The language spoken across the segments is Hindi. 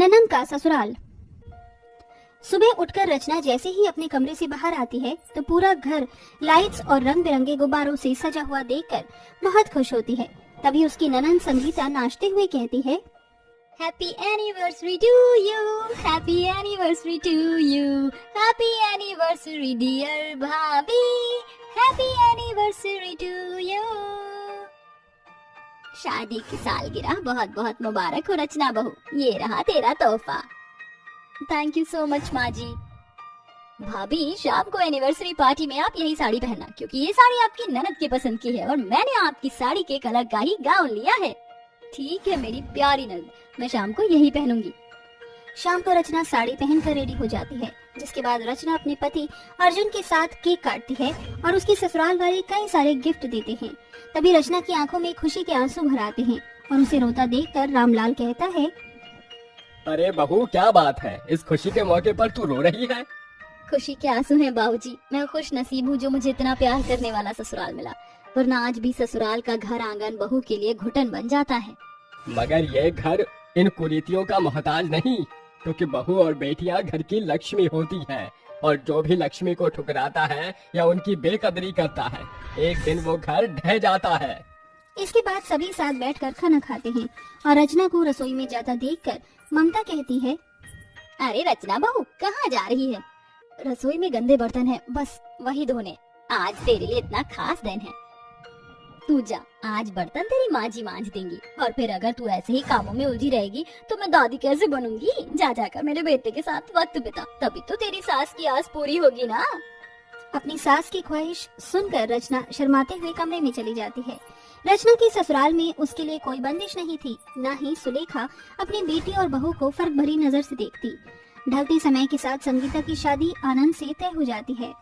ननंद का ससुराल। सुबह उठकर रचना जैसे ही अपने कमरे से बाहर आती है तो पूरा घर लाइट्स और रंग बिरंगे गुब्बारों से सजा हुआ देखकर बहुत खुश होती है। तभी उसकी ननंद संगीता नाचते हुए कहती है, happy anniversary to you, happy anniversary to you, happy anniversary dear bhabhi, happy anniversary to you. शादी की सालगिरह बहुत बहुत मुबारक हो रचना बहू, ये रहा तेरा तोहफा। थैंक यू सो मच माँ जी। भाभी शाम को एनिवर्सरी पार्टी में आप यही साड़ी पहनना, क्योंकि ये साड़ी आपकी ननद के पसंद की है और मैंने आपकी साड़ी के कलर का ही गाउन लिया है। ठीक है मेरी प्यारी ननद, मैं शाम को यही पहनूंगी। शाम को रचना साड़ी पहनकर रेडी हो जाती है, जिसके बाद रचना अपने पति अर्जुन के साथ केक काटती है और उसके ससुराल वाले कई सारे गिफ्ट देते हैं। तभी रचना की आंखों में खुशी के आंसू भर आते हैं और उसे रोता देखकर रामलाल कहता है, अरे बहू क्या बात है, इस खुशी के मौके पर तू रो रही है? खुशी के आंसू हैं बाबूजी, मैं खुश नसीब हूँ जो मुझे इतना प्यार करने वाला ससुराल मिला, वरना आज भी ससुराल का घर आंगन बहू के लिए घुटन बन जाता है। मगर ये घर इन कुरीतियों का मोहताज नहीं, क्योंकि बहू और बेटियां घर की लक्ष्मी होती हैं और जो भी लक्ष्मी को ठुकराता है या उनकी बेकदरी करता है, एक दिन वो घर ढह जाता है। इसके बाद सभी साथ बैठकर खाना खाते हैं और रचना को रसोई में जाता देखकर ममता कहती है, अरे रचना बहू कहाँ जा रही है? रसोई में गंदे बर्तन है, बस वही धोने। आज तेरे लिए इतना खास दिन है, तू जा, आज बर्तन तेरी माँ जी मांज देंगी और फिर अगर तू ऐसे ही कामों में उलझी रहेगी तो मैं दादी कैसे बनूंगी? जा जाकर मेरे बेटे के साथ वक्त बिता, तभी तो तेरी सास की आस पूरी होगी ना। अपनी सास की ख्वाहिश सुनकर रचना शर्माते हुए कमरे में चली जाती है। रचना के ससुराल में उसके लिए कोई बंदिश नहीं थी, न ही सुलेखा अपनी बेटी और बहू को फर्क भरी नजर से देखती। ढलते समय के साथ संगीता की शादी आनंद से तय हो जाती है।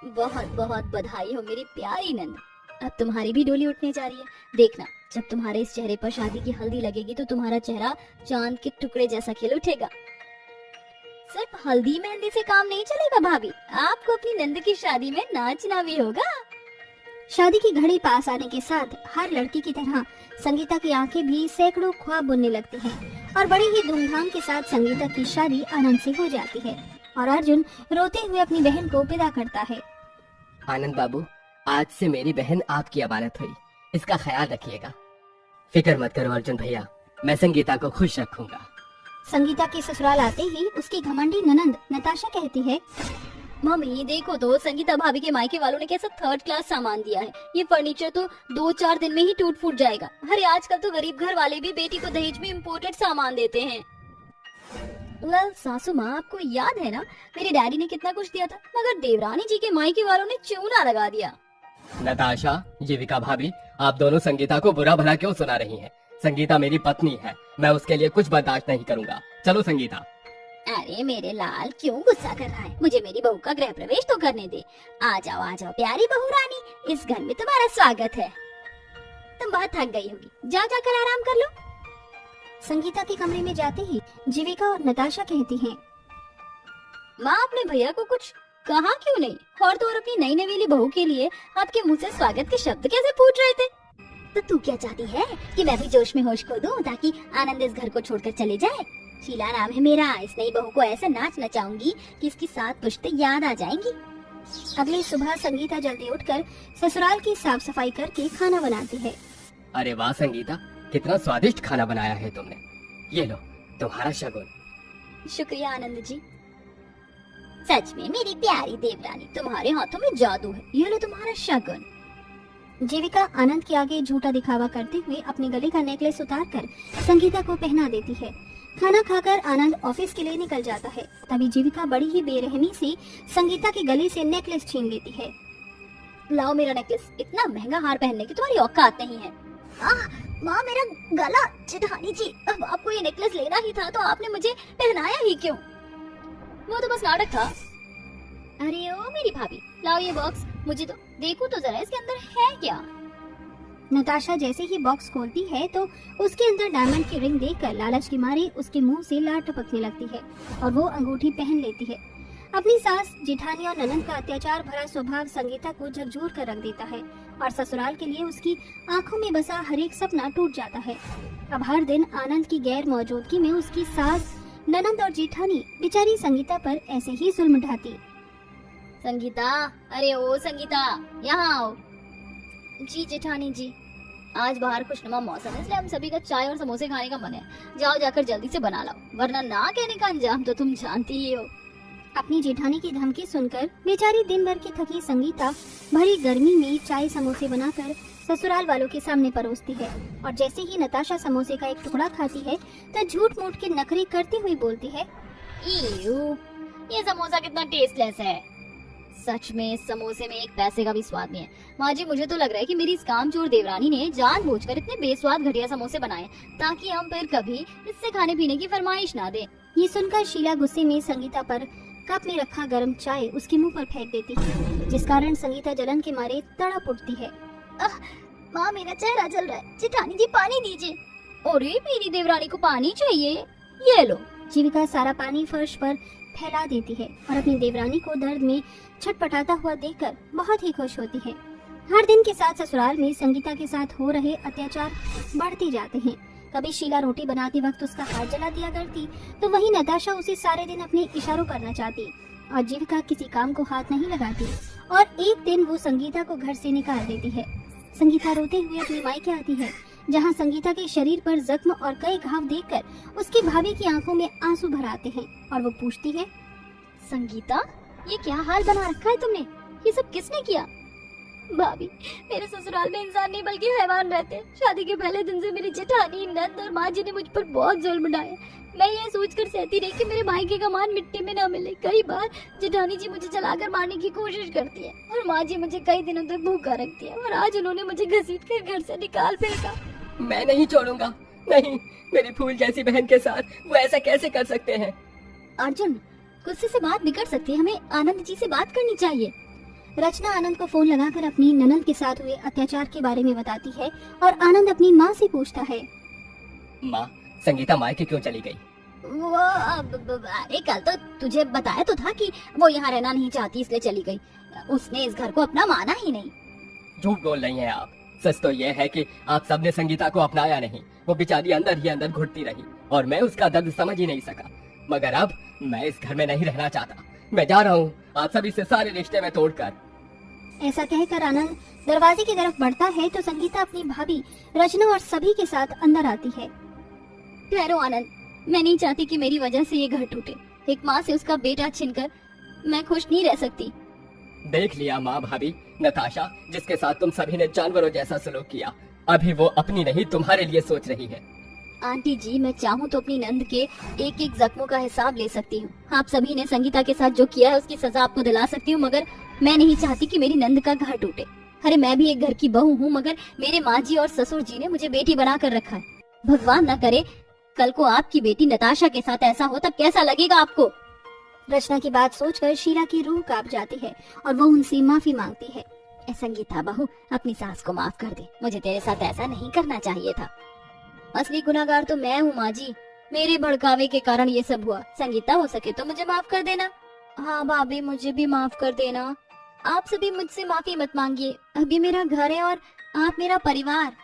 बहुत बहुत बधाई हो मेरी प्यारी नंद, अब तुम्हारी भी डोली उठने जा रही है। देखना जब तुम्हारे इस चेहरे पर शादी की हल्दी लगेगी तो तुम्हारा चेहरा चांद के टुकड़े जैसा खिल उठेगा। सिर्फ हल्दी मेहंदी से काम नहीं चलेगा भाभी, आपको अपनी नंद की शादी में नाचना भी होगा। शादी की घड़ी पास आने के साथ हर लड़की की तरह संगीता की आंखें भी सैकड़ों ख्वाब बुनने लगती हैं और बड़ी ही धूमधाम के साथ संगीता की शादी आनंद से हो जाती है और अर्जुन रोते हुए अपनी बहन को विदा करता है। आनंद बाबू, आज से मेरी बहन आपकी अमानत हुई, इसका ख्याल रखिएगा। फिक्र मत करो अर्जुन भैया, मैं संगीता को खुश रखूंगा। संगीता के ससुराल आते ही उसकी घमंडी ननंद नताशा कहती है, मम्मी देखो तो संगीता भाभी के मायके वालों ने कैसा थर्ड क्लास सामान दिया है, ये फर्नीचर तो 2-4 दिन में ही टूट फूट जाएगा। अरे आजकल तो गरीब घर वाले भी बेटी को दहेज में इम्पोर्टेड सामान देते हैं। वेल सासू माँ, आपको याद है ना मेरे डैडी ने कितना कुछ दिया था, मगर देवरानी जी के मायके वालों ने चूना लगा दिया। नताशा, जीविका भाभी, आप दोनों संगीता को बुरा भला क्यों सुना रही हैं? संगीता मेरी पत्नी है, मैं उसके लिए कुछ बर्दाश्त नहीं करूंगा। चलो संगीता। अरे मेरे लाल क्यों गुस्सा कर रहा है, मुझे मेरी बहू का गृह प्रवेश तो करने दे। आ जाओ प्यारी बहू रानी, इस घर में तुम्हारा स्वागत है। तुम बहुत थक गई होगी, जाओ जाकर आराम कर लो। संगीता के कमरे में जाते ही जीविका और नताशा कहती हैं, माँ अपने भैया को कुछ कहा क्यों नहीं, और अपनी नई नवेली बहू के लिए आपके मुंह से स्वागत के शब्द कैसे फूट रहे थे? तो तू क्या चाहती है कि मैं भी जोश में होश खो दूं ताकि आनंद इस घर को छोड़कर चले जाए? शीला नाम है मेरा, इस नई बहू को ऐसा नाच नचाऊंगी कि इसकी 7 पुश्तें याद आ जाएंगी। अगली सुबह संगीता जल्दी उठकर ससुराल की साफ सफाई करके खाना बनाती है। अरे वाह संगीता, कितना स्वादिष्ट खाना बनाया है तुमने, ये लो तुम्हारा शगुन। शुक्रिया आनंद जी। सच में मेरी प्यारी देवरानी, तुम्हारे हाथों में जादू है, ये लो तुम्हारा शगुन। जीविका आनंद के आगे झूठा दिखावा करते हुए अपने गले का नेकलेस उतारकर संगीता को पहना देती है। खाना खाकर आनंद ऑफिस के लिए निकल जाता है। तभी जीविका बड़ी ही बेरहमी से संगीता के गले से नेकलेस छीन लेती है। लाओ मेरा नेकलेस, इतना महंगा हार पहनने की तुम्हारी औकात नहीं है। माँ मेरा गला। जेठानी जी, अब आपको ये नेकलेस लेना ही था तो आपने मुझे पहनाया ही क्यों? वो तो बस नाटक था। अरे ओ मेरी भाभी, लाओ ये बॉक्स, मुझे तो देखो तो जरा इसके अंदर है क्या। नताशा जैसे ही बॉक्स खोलती है तो उसके अंदर डायमंड की रिंग देखकर लालच की मारे उसके मुंह से लार टपकने लगती है और वो अंगूठी पहन लेती है। अपनी सास, जेठानी और ननंद का अत्याचार भरा स्वभाव संगीता को झकझोर कर रख देता है और ससुराल के लिए उसकी आंखों में बसा हर एक सपना टूट जाता है। अब हर दिन आनंद की गैर मौजूदगी में उसकी सास, ननंद और जेठानी बेचारी संगीता पर ऐसे ही जुल्म ढाती। संगीता, अरे ओ संगीता, यहाँ आओ। जी जेठानी जी। आज बाहर खुशनुमा मौसम है, इसलिए हम सभी का चाय और समोसे खाने का मन है। जाओ जाकर जल्दी से बना लाओ, वरना ना कहने का अंजाम तो तुम जानती ही हो। अपनी जेठानी की धमकी सुनकर बेचारी दिन भर की थकी संगीता भरी गर्मी में चाय समोसे बनाकर ससुराल वालों के सामने परोसती है। और जैसे ही नताशा समोसे का एक टुकड़ा खाती है तो झूठ मूठ के नखरे करती हुई बोलती है, इयू, ये समोसा कितना टेस्टलेस है। सच में इस समोसे में एक पैसे का भी स्वाद नहीं है। माँ जी, मुझे तो लग रहा है कि मेरी इस कामचोर देवरानी ने जानबूझकर इतने बेस्वाद घटिया समोसे बनाए ताकि हम फिर कभी इससे खाने पीने की फरमाइश ना दे। ये सुनकर शीला गुस्से में संगीता पर कप में रखा गर्म चाय उसके मुंह पर फेंक देती है, जिस कारण संगीता जलन के मारे तड़प उठती है। माँ, मेरा चेहरा जल रहा है, जेठानी जी पानी दीजिए। अरे मेरी देवरानी को पानी चाहिए, ये लो। जीविका सारा पानी फर्श पर फैला देती है और अपनी देवरानी को दर्द में छटपटाता हुआ देखकर बहुत ही खुश होती है। हर दिन के साथ ससुराल में संगीता के साथ हो रहे अत्याचार बढ़ते जाते हैं। कभी शीला रोटी बनाते वक्त उसका हाथ जला दिया करती, तो वहीं नताशा उसे सारे दिन अपने इशारों करना चाहती और जीविका किसी काम को हाथ नहीं लगाती। और एक दिन वो संगीता को घर से निकाल देती है। संगीता रोते हुए अपने मायके आती है, जहाँ संगीता के शरीर पर जख्म और कई घाव देखकर उसकी भाभी की आंखों में आंसू भर आते हैं और वो पूछती है, संगीता, ये क्या हाल बना रखा है तुमने? ये सब किसने किया? भाभी, मेरे ससुराल में इंसान नहीं बल्कि हैवान रहते हैं। शादी के पहले दिन से मेरी जेठानी, नंद और माँ जी ने मुझ पर बहुत जुल्म ढाया। मैं ये सोचकर सहती रही कि मेरे भाई का मान मिट्टी में न मिले। कई बार जेठानी जी मुझे जलाकर मारने की कोशिश करती है और माँ जी मुझे कई दिनों तक भूखा रखती है और आज उन्होंने मुझे घसीटकर घर से निकाल फेंका। मैं नहीं छोड़ूंगा, नहीं, मेरी फूल जैसी बहन के साथ वो ऐसा कैसे कर सकते हैं? अर्जुन, गुस्से से बात बिगड़ सकती है, हमें आनंद जी से बात करनी चाहिए। रचना आनंद को फोन लगाकर अपनी ननंद के साथ हुए अत्याचार के बारे में बताती है और आनंद अपनी माँ से पूछता है, माँ, संगीता मायके क्यों चली गई? वो अरे कल तो तुझे बताया तो था कि वो यहाँ रहना नहीं चाहती इसलिए चली गई। उसने इस घर को अपना माना ही नहीं। झूठ बोल रही हैं आप। सच तो यह है कि आप सबने संगीता को अपनाया नहीं। वो बेचारी अंदर ही अंदर घुटती रही और मैं उसका दर्द समझ ही नहीं सका। मगर अब मैं इस घर में नहीं रहना चाहता। मैं जा रहा हूँ आप सभी से सारे रिश्ते में तोड़कर। ऐसा कहकर आनंद दरवाजे की तरफ बढ़ता है तो संगीता अपनी भाभी रचना और सभी के साथ अंदर आती है। ठहरो आनंद, मैं नहीं चाहती कि मेरी वजह से ये घर टूटे। एक माँ से उसका बेटा छीनकर मैं खुश नहीं रह सकती। देख लिया माँ भाभी, नताशा जिसके साथ तुम सभी ने जानवरों जैसा सलूक किया, अभी वो अपनी नहीं तुम्हारे लिए सोच रही है। आंटी जी, मैं चाहूँ तो अपनी नंद के एक एक जख्मों का हिसाब ले सकती हूँ। आप सभी ने संगीता के साथ जो किया है उसकी सजा आपको दिला सकती हूँ, मगर मैं नहीं चाहती कि मेरी नंद का घर टूटे। अरे मैं भी एक घर की बहू हूँ, मगर मेरे माँ जी और ससुर जी ने मुझे बेटी बना कर रखा है। भगवान न करे कल को आपकी बेटी नताशा के साथ ऐसा हो, तब कैसा लगेगा आपको? रचना की बात सोचकर शीला की रूह कांप जाती है और वो उनसे माफी मांगती है। संगीता बहू, अपनी सास को माफ कर दे, मुझे तेरे साथ ऐसा नहीं करना चाहिए था। असली गुनाहगार तो मैं हूँ माँ जी, मेरे भड़कावे के कारण ये सब हुआ। संगीता, हो सके तो मुझे माफ कर देना। हाँ भाभी, मुझे भी माफ कर देना। आप सभी मुझसे माफी मत मांगिए, अभी मेरा घर है और आप मेरा परिवार।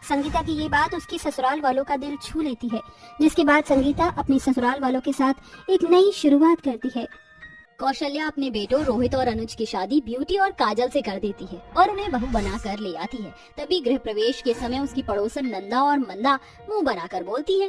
संगीता की ये बात उसकी ससुराल वालों का दिल छू लेती है, जिसके बाद संगीता अपनी ससुराल वालों के साथ एक नई शुरुआत करती है। कौशल्या अपने बेटों रोहित और अनुज की शादी ब्यूटी और काजल से कर देती है और उन्हें बहू बना कर ले आती है। तभी गृह प्रवेश के समय उसकी पड़ोसन नंदा और मंदा मुंह बनाकर बोलती है,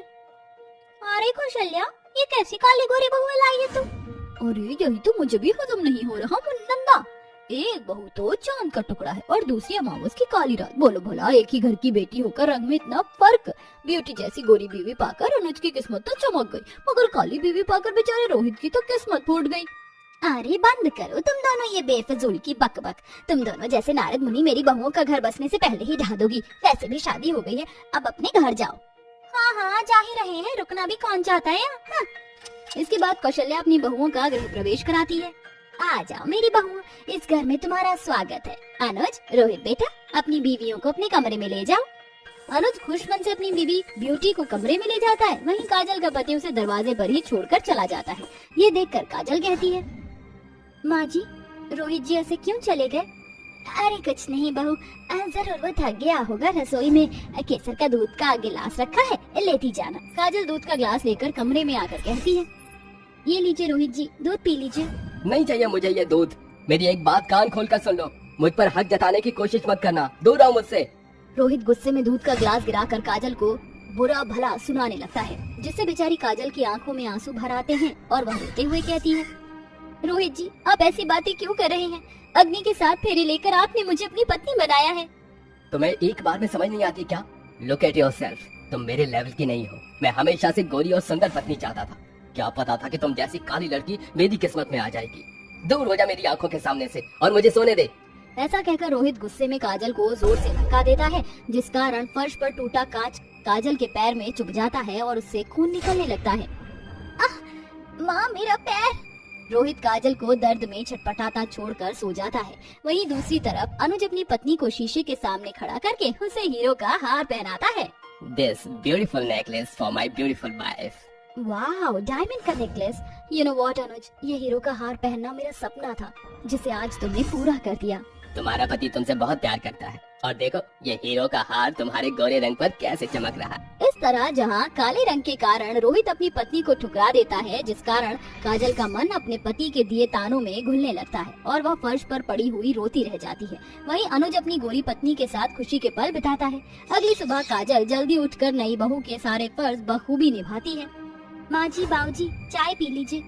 अरे कौशल्या, ये कैसी काली गोरी बहू लाई है तुम? अरे यही तो मुझे भी हजम नहीं हो रहा नंदा। एक बहू तो चांद का टुकड़ा है और दूसरी अमावस की काली रात। बोलो भला, एक ही घर की बेटी होकर रंग में इतना फर्क। ब्यूटी जैसी गोरी बीवी पाकर अनुज की किस्मत तो चमक गई, मगर काली बीवी पाकर बेचारे रोहित की तो किस्मत फूट गई। अरे बंद करो तुम दोनों ये बेफजूल की बकबक। तुम दोनों जैसे नारद मुनि मेरी बहुओं का घर बसने से पहले ही ढा दोगी। वैसे भी शादी हो गई है, अब अपने घर जाओ। हाँ हाँ, जा ही रहे हैं, रुकना भी कौन चाहता है। हाँ। इसके बाद कौशल्या अपनी बहुओं का गृह प्रवेश कराती है। आ जाओ मेरी बहू, इस घर में तुम्हारा स्वागत है। अनुज, रोहित बेटा, अपनी बीवियों को अपने कमरे में ले जाओ। अनुज खुश मन से अपनी बीवी ब्यूटी को कमरे में ले जाता है। वहीं काजल का पति उसे दरवाजे पर ही छोड़कर चला जाता है। ये देखकर काजल कहती है, माँ जी, रोहित जी ऐसे क्यों चले गए? अरे कुछ नहीं बहू, जरूर वो थक गया होगा, रसोई में केसर का दूध का गिलास रखा है, लेती जाना। काजल दूध का गिलास लेकर कमरे में आकर कहती है, ये लीजिए रोहित जी, दूध पी लीजिए। नहीं चाहिए मुझे ये दूध। मेरी एक बात कान खोल कर सुन लो, मुझ पर हक जताने की कोशिश मत करना, दूर रहो मुझसे। रोहित गुस्से में दूध का गिलास गिराकर काजल को बुरा भला सुनाने लगता है, जिससे बेचारी काजल की आंखों में आंसू भर आते हैं और वह रोते हुए कहती है, रोहित जी, आप ऐसी बातें क्यों कर रहे हैं? अग्नि के साथ फेरे लेकर आपने मुझे अपनी पत्नी बनाया है। तुम्हें एक बार में समझ नहीं आती क्या? लुक एट योरसेल्फ, तुम मेरे लेवल की नहीं हो। मैं हमेशा से गोरी और सुंदर पत्नी चाहता था, क्या पता था कि तुम जैसी काली लड़की मेरी किस्मत में आ जाएगी। दूर हो जा मेरी आंखों के सामने से और मुझे सोने दे। ऐसा कहकर रोहित गुस्से में काजल को जोर से धक्का देता है, जिस कारण फर्श पर टूटा कांच काजल के पैर में चुभ जाता है और उससे खून निकलने लगता है। माँ, मेरा पैर। रोहित काजल को दर्द में छटपटाता छोड़कर सो जाता है। वहीं दूसरी तरफ अनुज अपनी पत्नी को शीशे के सामने खड़ा करके उसे हीरो का हार पहनाता है। This beautiful necklace for my beautiful wife. Wow, diamond का नेकलेस। यू नो व्हाट अनुज, ये हीरो का हार पहनना मेरा सपना था, जिसे आज तुमने पूरा कर दिया। तुम्हारा पति तुमसे बहुत प्यार करता है और देखो ये हीरो का हार तुम्हारे गोरे रंग पर कैसे चमक रहा है। इस तरह जहां काले रंग के कारण रोहित अपनी पत्नी को ठुकरा देता है, जिस कारण काजल का मन अपने पति के दिए तानों में घुलने लगता है और वह फर्श पर पड़ी हुई रोती रह जाती है। वहीं अनुज अपनी गोरी पत्नी के साथ खुशी के पल बिताता है। अगली सुबह काजल जल्दी उठकर नई बहू के सारे फर्ज बखूबी निभाती है। माँ जी, बाबू जी, चाय पी लीजिए।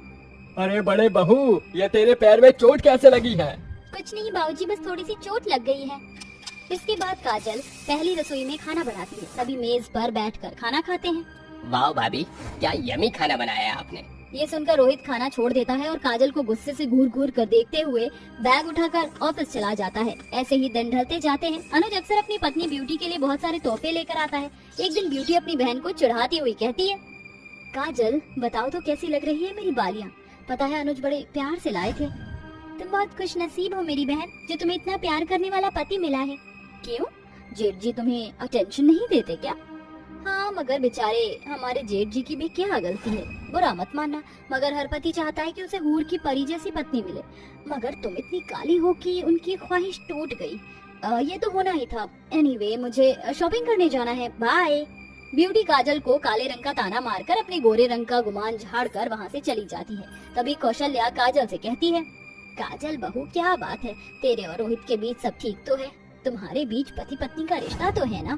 अरे बड़े बहू, ये तेरे पैर में चोट कैसे लगी है? कुछ नहीं बाबूजी, बस थोड़ी सी चोट लग गई है। इसके बाद काजल पहली रसोई में खाना बनाती है। सभी मेज पर बैठकर खाना खाते हैं। वाह भाभी, क्या यमी खाना बनाया है आपने। ये सुनकर रोहित खाना छोड़ देता है और काजल को गुस्से से घूर घूर कर देखते हुए बैग उठाकर ऑफिस चला जाता है। ऐसे ही दिन ढलते जाते हैं। अनुज अक्सर अपनी पत्नी ब्यूटी के लिए बहुत सारे तोहफे लेकर आता है। एक दिन ब्यूटी अपनी बहन को चिढ़ाती हुई कहती है, काजल बताओ तो कैसी लग रही है मेरी बालियाँ? पता है अनुज बड़े प्यार से लाए थे। तुम बहुत खुश नसीब हो मेरी बहन, जो तुम्हें इतना प्यार करने वाला पति मिला है। क्यों, जेठ जी तुम्हें अटेंशन नहीं देते क्या? हाँ, मगर बेचारे हमारे जेठ जी की भी क्या गलती है, बुरा मत मानना, मगर हर पति चाहता है कि उसे हूर की परी जैसी पत्नी मिले, मगर तुम इतनी काली हो कि उनकी ख्वाहिश टूट गई। ये तो होना ही था। एनीवे, मुझे शॉपिंग करने जाना है, बाय। ब्यूटी काजल को काले रंग का ताना मारकर अपने गोरे रंग का गुमान झाड़कर वहाँ से चली जाती है। तभी कौशल्या काजल से कहती है, काजल बहू, क्या बात है, तेरे और रोहित के बीच सब ठीक तो है? तुम्हारे बीच पति पत्नी का रिश्ता तो है ना?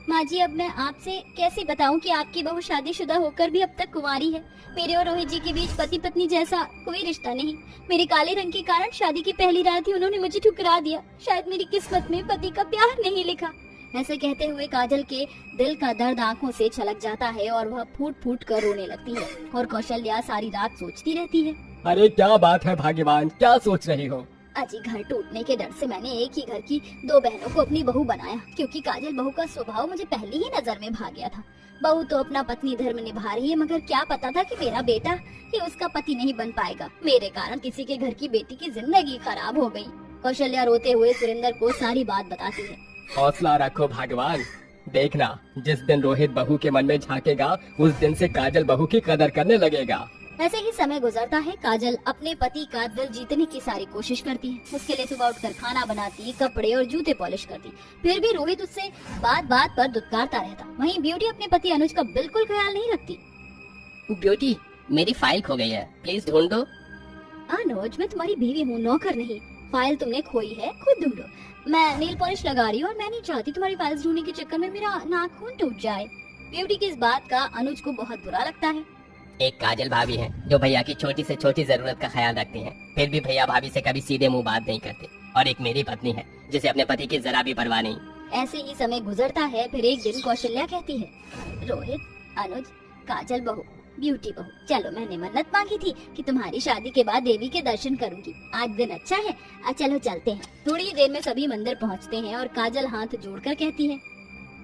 माँ जी, अब मैं आपसे कैसे बताऊं कि आपकी बहू शादीशुदा होकर भी अब तक कुंवारी है। मेरे और रोहित जी के बीच पति पत्नी जैसा कोई रिश्ता नहीं। मेरे काले रंग के कारण शादी की पहली रात ही उन्होंने मुझे ठुकरा दिया। शायद मेरी किस्मत में पति का प्यार नहीं लिखा। ऐसे कहते हुए काजल के दिल का दर्द आंखों से छलक जाता है और वह फूट फूट कर रोने लगती है और कौशल्या सारी रात सोचती रहती है। अरे क्या बात है भाग्यवान, क्या सोच रही हो? अजी, घर टूटने के डर से मैंने एक ही घर की दो बहनों को अपनी बहू बनाया, क्योंकि काजल बहू का स्वभाव मुझे पहले ही नजर में भा गया था। बहू तो अपना पत्नी धर्म निभा रही है, मगर क्या पता था कि मेरा बेटा ही उसका पति नहीं बन पाएगा। मेरे कारण किसी के घर की बेटी की जिंदगी खराब हो गई। कौशल्या रोते हुए सुरेंद्र को सारी बात बताती है। हौसला रखो भाग्यवान, देखना जिस दिन रोहित बहू के मन में झांकेगा उस दिन से काजल बहू की कदर करने लगेगा। ऐसे ही समय गुजरता है। काजल अपने पति का दिल जीतने की सारी कोशिश करती है। उसके लिए सुबह उठकर खाना बनाती, कपड़े और जूते पॉलिश करती। फिर भी रोहित उससे बात बात पर दुत्कारता रहता। वहीं ब्यूटी अपने पति अनुज का बिल्कुल ख्याल नहीं रखती। ब्यूटी, मेरी फाइल खो गई है, प्लीज ढूंढ दो। अनुज, मैं तुम्हारी बीवी हूँ, नौकर नहीं। फाइल तुमने खोई है, खुद ढूंढो। मैं नेल पॉलिश लगा रही हूँ और मैं नहीं चाहती तुम्हारी फाइल्स ढूंढने के चक्कर में मेरा नाखून टूट जाए। ब्यूटी की इस बात का अनुज को बहुत बुरा लगता है। एक काजल भाभी है जो भैया की छोटी से छोटी जरूरत का ख्याल रखती हैं, फिर भी भैया भाभी से कभी सीधे मुंह बात नहीं करते। और एक मेरी पत्नी है जिसे अपने पति की जरा भी परवाह नहीं। ऐसे ही समय गुजरता है। फिर एक दिन कौशल्या कहती है, रोहित, अनुज, काजल बहू, ब्यूटी बहू, चलो, मैंने मन्नत मांगी थी कि तुम्हारी शादी के बाद देवी के दर्शन करूंगी। आज दिन अच्छा है, चलो चलते हैं। थोड़ी ही देर में सभी मंदिर पहुंचते हैं और काजल हाथ जोड़कर कहती है,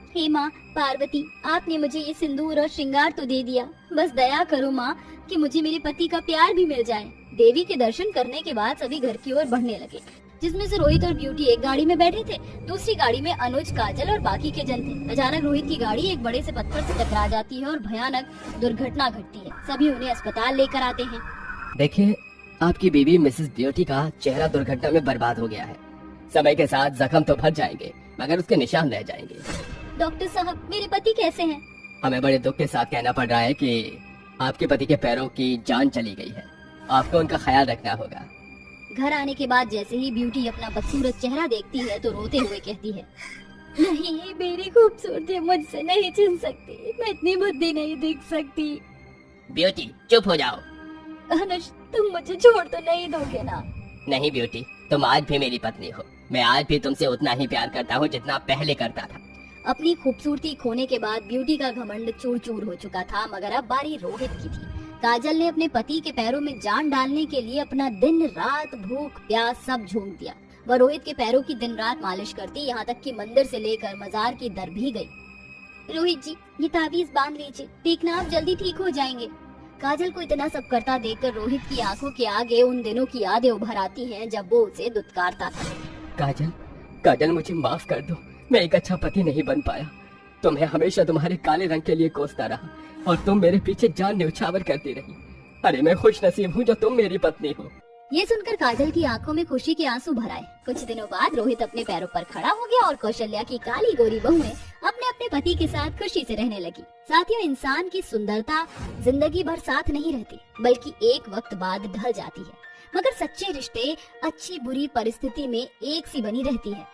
हे माँ पार्वती, आपने मुझे ये सिंदूर और श्रृंगार तो दे दिया, बस दया करो माँ कि मुझे मेरे पति का प्यार भी मिल जाए। देवी के दर्शन करने के बाद सभी घर की ओर बढ़ने लगे, जिसमें से रोहित और ब्यूटी एक गाड़ी में बैठे थे। दूसरी गाड़ी में अनुज, काजल और बाकी के जन थे। अचानक रोहित की गाड़ी एक बड़े से पत्थर से टकरा जाती है और भयानक दुर्घटना घटती है। सभी उन्हें अस्पताल लेकर आते हैं। देखिए, आपकी बीवी मिसेस ब्यूटी का चेहरा दुर्घटना में बर्बाद हो गया है। समय के साथ जख्म तो भर जाएंगे मगर उसके निशान रह जाएंगे। डॉक्टर साहब, मेरे पति कैसे हैं? हमें बड़े दुख के साथ कहना पड़ रहा है कि आपके पति के पैरों की जान चली गई है। आपको उनका ख्याल रखना होगा। घर आने के बाद जैसे ही ब्यूटी अपना बदसूरत चेहरा देखती है तो रोते हुए कहती है, नहीं, मेरी खूबसूरती मुझसे नहीं छिन सकती, मैं इतनी बुद्धि नहीं दिख सकती। ब्यूटी चुप हो जाओ। अनुज, तुम मुझे छोड़ तो नहीं दोगे ना? नहीं ब्यूटी, तुम आज भी मेरी पत्नी हो। मैं आज भी तुमसे उतना ही प्यार करता हूँ जितना पहले करता था। अपनी खूबसूरती खोने के बाद ब्यूटी का घमंड चूर चूर हो चुका था, मगर अब बारी रोहित की थी। काजल ने अपने पति के पैरों में जान डालने के लिए अपना दिन रात भूख प्यास सब झोंक दिया। वह रोहित के पैरों की दिन रात मालिश करती, यहाँ तक कि मंदिर से लेकर मजार की दर भी गई। रोहित जी, ये ताबीज बांध लीजिए, देखना आप जल्दी ठीक हो जाएंगे। काजल को इतना सब करता देखकर रोहित की आंखों के आगे उन दिनों की यादें उभर आती हैं जब वो उसे दुत्कारता था। काजल, काजल मुझे माफ कर दो, मैं एक अच्छा पति नहीं बन पाया। तुम्हें हमेशा तुम्हारे काले रंग के लिए कोसता रहा और तुम मेरे पीछे जान न्यौछावर करती रही। अरे मैं खुश नसीब हूँ जो तुम मेरी पत्नी हो। ये सुनकर काजल की आंखों में खुशी के आंसू भर आए। कुछ दिनों बाद रोहित अपने पैरों पर खड़ा हो गया और कौशल्या की काली गोरी बहुएं अपने अपने पति के साथ खुशी से रहने लगी। साथियों, इंसान की सुंदरता जिंदगी भर साथ नहीं रहती, बल्कि एक वक्त बाद ढल जाती है, मगर सच्चे रिश्ते अच्छी बुरी परिस्थिति में एक सी बनी रहती है।